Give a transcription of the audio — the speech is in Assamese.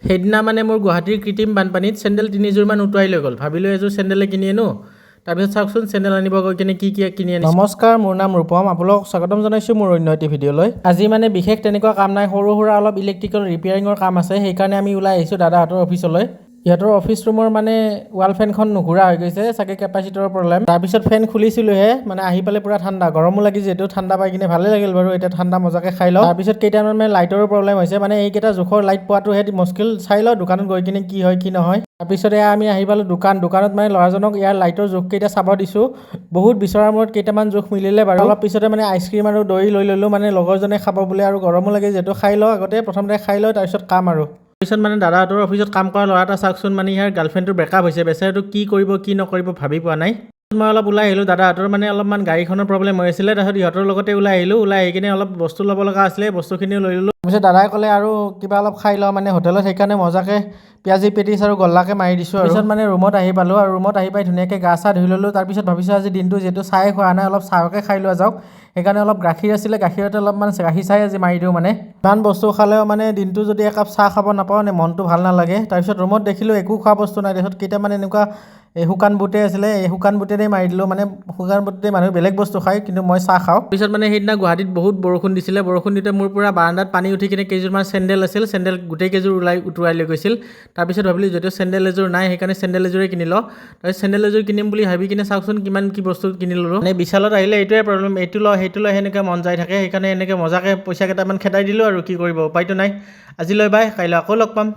সেইদিনা মানে মোৰ গুৱাহাটীৰ কৃত্ৰিম বানপানীত চেণ্ডেল 3যোৰমান উটুৱাই লৈ গ'ল। ভাবিলোঁ এযোৰ চেণ্ডেলে কিনি আনো। তাৰপিছত চাওকচোন চেণ্ডেল আনিব গৈ কিনে কি কিনি আনিছোঁ। নমস্কাৰ, মোৰ নাম ৰূপম। আপোনালোকক স্বাগতম জনাইছোঁ মোৰ অন্য এটি ভিডিঅ'লৈ। আজি মানে বিশেষ তেনেকুৱা কাম নাই, সৰু সুৰা অলপ ইলেক্ট্ৰিকেল ৰিপেয়াৰিঙৰ কাম আছে। সেইকাৰণে আমি ওলাই আহিছোঁ দাদাহঁতৰ অফিচলৈ। ইহঁতৰ অফিচ ৰুমৰ মানে ৱাল ফেনখন নুঘূৰা হৈ গৈছে, চাগে কেপাচিটৰৰ প্ৰব্লেম। তাৰপিছত ফেন খুলিছিলোঁহে, মানে আহি পালে পূৰা ঠাণ্ডা, গৰমো লাগি যিহেতু ঠাণ্ডা পাই কিনে ভালে লাগিল বাৰু। এতিয়া ঠাণ্ডা মজাকৈ খাই লওঁ। তাৰপিছত কেইটামান মানে লাইটৰো প্ৰব্লেম হৈছে, মানে এইকেইটা জোখৰ লাইট পোৱাটোহে মুস্কিল। চাই লওঁ দোকানত গৈ কিনে কি হয় কি নহয়। তাৰপিছত আমি আহি পালোঁ দোকানত মানে ল'ৰাজনক ইয়াৰ লাইটৰ জোখকেইটা চাব দিছোঁ। বহুত বিচৰাৰ মূৰত কেইটামান জোখ মিলিলে বাৰু। অলপ পিছতে মানে আইচক্ৰীম আৰু দৈ লৈ ল'লোঁ, মানে লগৰজনে খাব বোলে আৰু গৰমো লাগে যিহেতু। খাই লওঁ আগতে, প্ৰথমতে খাই লওঁ তাৰপিছত কাম আৰু। তাৰপিছত মানে দাদাহঁতৰ অফিচত কাম কৰা ল'ৰা এটা চাওকচোন, মানে ইয়াৰ গাৰ্লফ্ৰেণ্ডটোৰ ব্ৰেকআপ হৈছে। বেচেৰাটো কি কৰিব কি নকৰিব ভাবি পোৱা নাই। মই অলপ ওলাই আহিলোঁ, দাদাহঁতৰ মানে অলপমান গাড়ীখনৰ প্ৰব্লেম হৈ আছিলে। তাৰপিছত ইহঁতৰ লগতে ওলাই আহিলোঁ। ওলাই আহি কিনে অলপ বস্তু ল'ব লগা আছিলে, বস্তুখিনিও লৈ ল'লোঁ। তাৰপিছত দাদাই ক'লে আৰু কিবা অলপ খাই লওঁ মানে হোটেলত, সেইকাৰণে মজাকৈ পিঁয়াজি পেটিছ আৰু গল্লাকৈ মাৰি দিছোঁ। তাৰপিছত মানে ৰুমত আহি পালোঁ, আৰু ৰুমত আহি পাই ধুনীয়াকৈ গা চা ধুই ল'লোঁ। তাৰপিছত ভাবিছোঁ আজি দিনটো যিহেতু চাহে খোৱা নাই, অলপ চাহকে খাই লোৱা যাওক। সেইকাৰণে অলপ গাখীৰ আছিলে, গাখীৰতে অলপমান গাখীৰ চাহ আজি মাৰি দিওঁ মানে। ইমান বস্তু খালেও মানে দিনটো যদি একাপ চাহ খাব নাপাওঁ নে মনটো ভাল নালাগে। তাৰপিছত ৰুমত দেখিলোঁ একো খোৱা বস্তু নাই। তাৰপিছত কেইটামান এনেকুৱা শুকান বুটে আছিলে, এই শুকান বুটেৰে মাৰি দিলোঁ। মানে শুকান বুটে মানুহে বেলেগ বস্তু খায়, কিন্তু মই চাহ খাওঁ। পিছত মানে সেইদিনা গুৱাহাটীত বহুত বৰষুণ দিছিলে, বৰষুণ দিওঁতে মোৰ পূৰা বাৰান্দাত পানী উঠি কিনে কেইযোৰমান চেণ্ডেল আছিল, চেণ্ডেল গোটেই কেইযোৰ উটুৱাই লৈ গৈছিল। তাৰপিছত ভাবিলোঁ যদিও চেণ্ডেল এযোৰ নাই, সেইকাৰণে চেণ্ডেল এযোৰে কিনি লওঁ। তাৰপিছত চেণ্ডেল এযোৰ কিনিম বুলি ভাবি কিনে চাওকচোন কিমান কি বস্তু কিনি ল'লোঁ। মানে বিশালত আহিলে এইটোৱে প্ৰব্লেম, এইটো লওঁ সেইটো লওঁ সেনেকৈ মন যাই থাকে। সেইকাৰণে এনেকৈ মজাকৈ পইচা কেইটামান খেদাই দিলোঁ আৰু কি কৰিব, উপায়তো নাই। আজিলৈ বাই, কাইলৈ আকৌ লগ পাম।